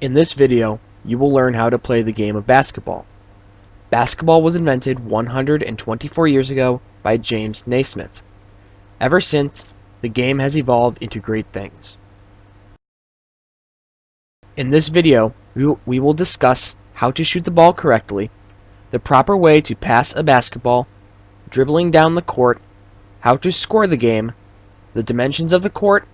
In this video, you will learn how to play the game of basketball. Basketball was invented 124 years ago by James Naismith. Ever since, the game has evolved into great things. In this video, we will discuss how to shoot the ball correctly, the proper way to pass a basketball, dribbling down the court, how to score the game, the dimensions of the court,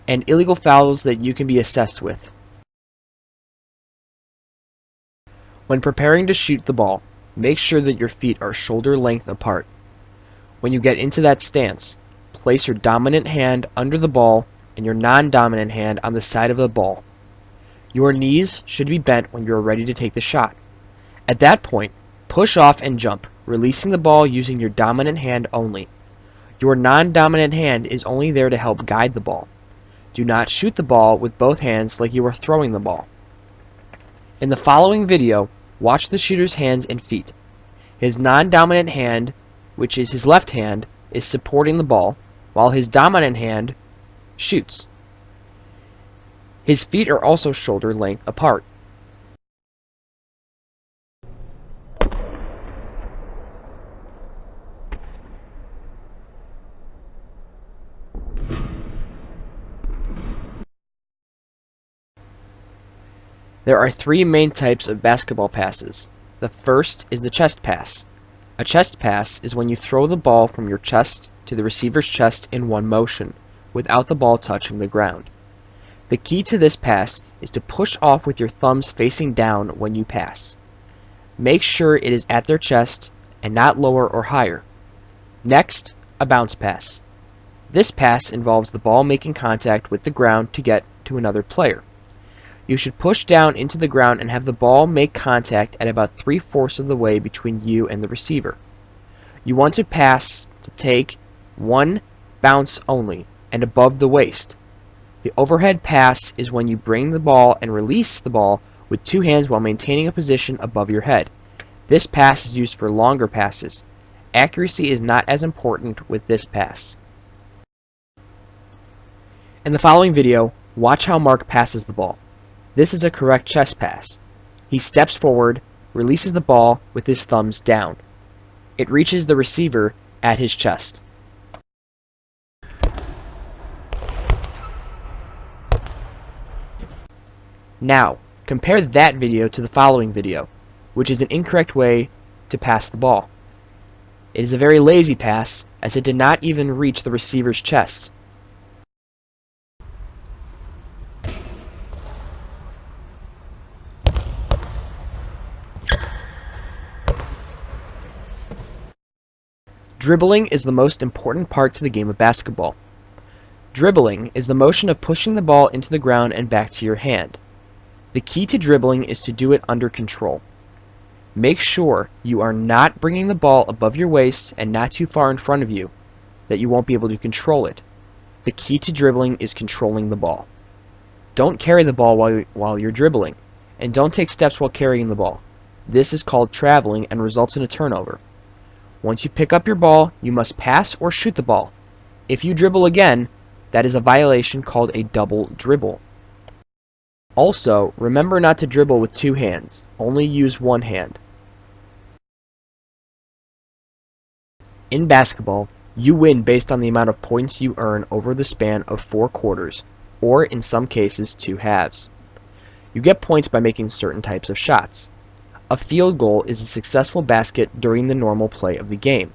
and illegal fouls that you can be assessed with. When preparing to shoot the ball, make sure that your feet are shoulder length apart. When you get into that stance, place your dominant hand under the ball and your non-dominant hand on the side of the ball. Your knees should be bent when you are ready to take the shot. At that point, push off and jump, releasing the ball using your dominant hand only. Your non-dominant hand is only there to help guide the ball. Do not shoot the ball with both hands like you are throwing the ball. In the following video, watch the shooter's hands and feet. His non-dominant hand, which is his left hand, is supporting the ball, while his dominant hand shoots. His feet are also shoulder length apart. There are three main types of basketball passes. The first is the chest pass. A chest pass is when you throw the ball from your chest to the receiver's chest in one motion, without the ball touching the ground. The key to this pass is to push off with your thumbs facing down when you pass. Make sure it is at their chest and not lower or higher. Next, a bounce pass. This pass involves the ball making contact with the ground to get to another player. You should push down into the ground and have the ball make contact at about 3/4 of the way between you and the receiver. You want to pass to take one bounce only and above the waist. The overhead pass is when you bring the ball and release the ball with two hands while maintaining a position above your head. This pass is used for longer passes. Accuracy is not as important with this pass. In the following video, watch how Mark passes the ball. This is a correct chest pass. He steps forward, releases the ball with his thumbs down. It reaches the receiver at his chest. Now, compare that video to the following video, which is an incorrect way to pass the ball. It is a very lazy pass, as it did not even reach the receiver's chest. Dribbling is the most important part to the game of basketball. Dribbling is the motion of pushing the ball into the ground and back to your hand. The key to dribbling is to do it under control. Make sure you are not bringing the ball above your waist and not too far in front of you, that you won't be able to control it. The key to dribbling is controlling the ball. Don't carry the ball while you're dribbling, and don't take steps while carrying the ball. This is called traveling and results in a turnover. Once you pick up your ball, you must pass or shoot the ball. If you dribble again, that is a violation called a double dribble. Also, remember not to dribble with two hands. Only use one hand. In basketball, you win based on the amount of points you earn over the span of 4 quarters, or in some cases 2 halves. You get points by making certain types of shots. A field goal is a successful basket during the normal play of the game.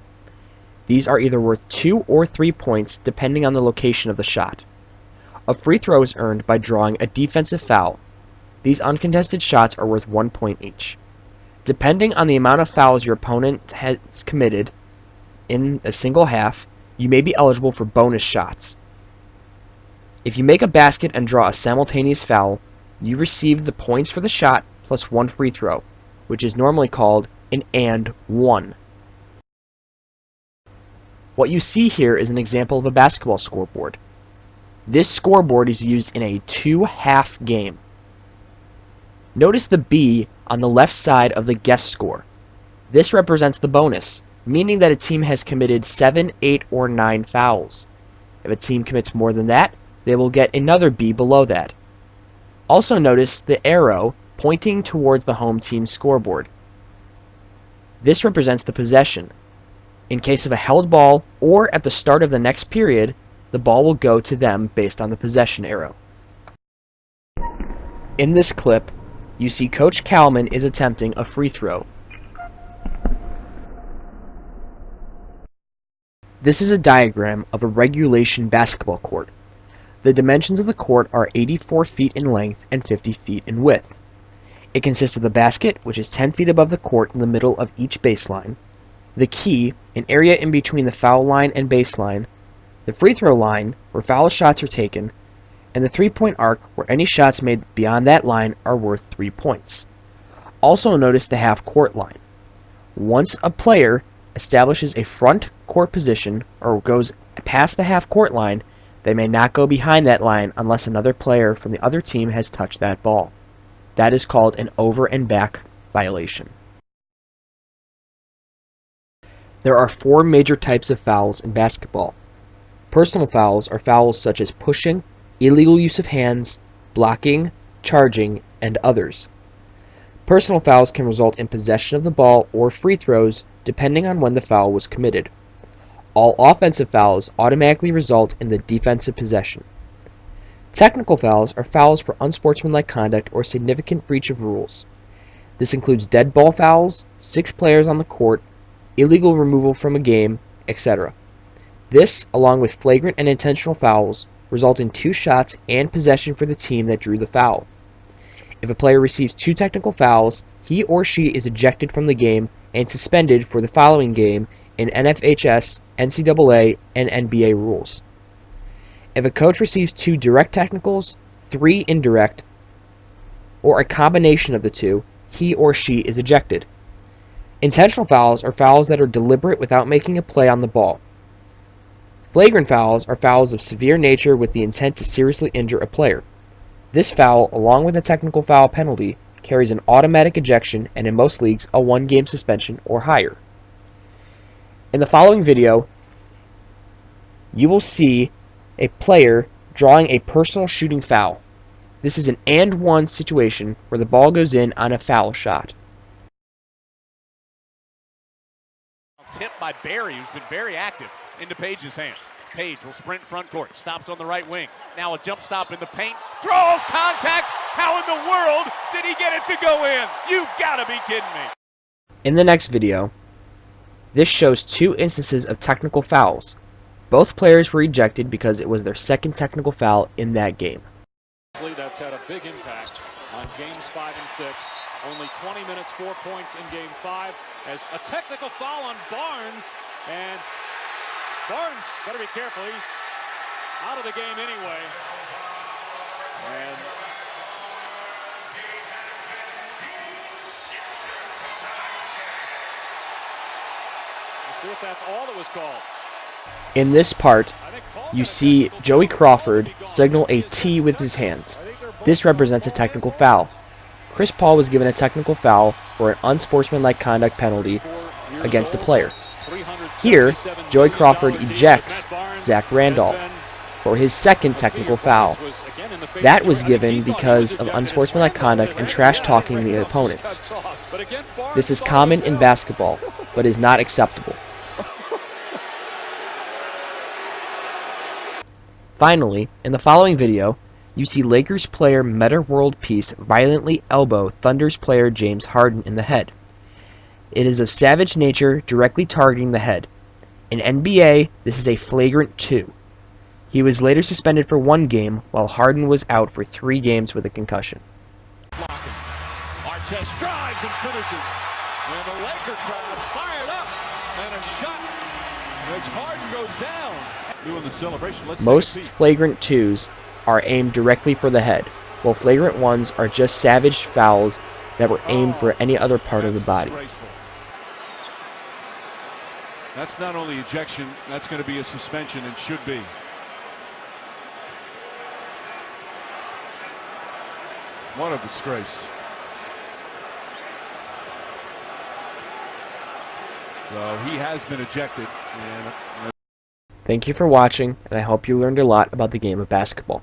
These are either worth 2 or 3 points depending on the location of the shot. A free throw is earned by drawing a defensive foul. These uncontested shots are worth 1 point each. Depending on the amount of fouls your opponent has committed in a single half, you may be eligible for bonus shots. If you make a basket and draw a simultaneous foul, you receive the points for the shot plus 1 free throw, which is normally called an and one. What you see here is an example of a basketball scoreboard. This scoreboard is used in a 2-half game. Notice the B on the left side of the guess score. This represents the bonus, meaning that a team has committed 7, 8, or 9 fouls. If a team commits more than that, they will get another B below that. Also notice the arrow pointing towards the home team's scoreboard. This represents the possession. In case of a held ball or at the start of the next period, the ball will go to them based on the possession arrow. In this clip, you see Coach Kalman is attempting a free throw. This is a diagram of a regulation basketball court. The dimensions of the court are 84 feet in length and 50 feet in width. It consists of the basket, which is 10 feet above the court in the middle of each baseline, the key, an area in between the foul line and baseline, the free throw line, where foul shots are taken, and the three-point arc, where any shots made beyond that line are worth 3 points. Also notice the half-court line. Once a player establishes a front court position or goes past the half-court line, they may not go behind that line unless another player from the other team has touched that ball. That is called an over and back violation. There are 4 major types of fouls in basketball. Personal fouls are fouls such as pushing, illegal use of hands, blocking, charging, and others. Personal fouls can result in possession of the ball or free throws depending on when the foul was committed. All offensive fouls automatically result in the defensive possession. Technical fouls are fouls for unsportsmanlike conduct or significant breach of rules. This includes dead ball fouls, 6 players on the court, illegal removal from a game, etc. This, along with flagrant and intentional fouls, result in 2 shots and possession for the team that drew the foul. If a player receives 2 technical fouls, he or she is ejected from the game and suspended for the following game in NFHS, NCAA, and NBA rules. If a coach receives 2 direct technicals, 3 indirect, or a combination of the 2, he or she is ejected. Intentional fouls are fouls that are deliberate without making a play on the ball. Flagrant fouls are fouls of severe nature with the intent to seriously injure a player. This foul, along with a technical foul penalty, carries an automatic ejection and in most leagues a 1-game suspension or higher. In the following video, you will see a player drawing a personal shooting foul. This is an and-one situation where the ball goes in on a foul shot. Tip by Barry, who's been very active, into Page's hands. Page will sprint front court, stops on the right wing. Now a jump stop in the paint, throws, contact. How in the world did he get it to go in? You've got to be kidding me. In the next video, this shows 2 instances of technical fouls. Both players were ejected because it was their second technical foul in that game. That's had a big impact on games 5 and 6. Only 20 minutes, 4 points in game 5 as a technical foul on Barnes, and Barnes better be careful. He's out of the game anyway. And we'll see if that's all that was called. In this part, you see Joey Crawford signal a T with his hands. This represents a technical foul. Chris Paul was given a technical foul for an unsportsmanlike conduct penalty against a player. Here, Joey Crawford ejects Zach Randolph for his second technical foul. That was given because of unsportsmanlike conduct and trash-talking the opponents. This is common in basketball, but is not acceptable. Finally, in the following video, you see Lakers player Metta World Peace violently elbow Thunder's player James Harden in the head. It is of savage nature, directly targeting the head. In NBA, this is a flagrant 2. He was later suspended for 1 game, while Harden was out for 3 games with a concussion. Blocking. Artest drives and finishes. And the Laker crowd fired up. And a shot as Harden goes down. Doing the celebration. Most flagrant 2s are aimed directly for the head, while flagrant 1s are just savage fouls that were aimed for any other part of the body. That's not only ejection, that's going to be a suspension and should be. What a disgrace. So he has been ejected. And Thank you for watching, and I hope you learned a lot about the game of basketball.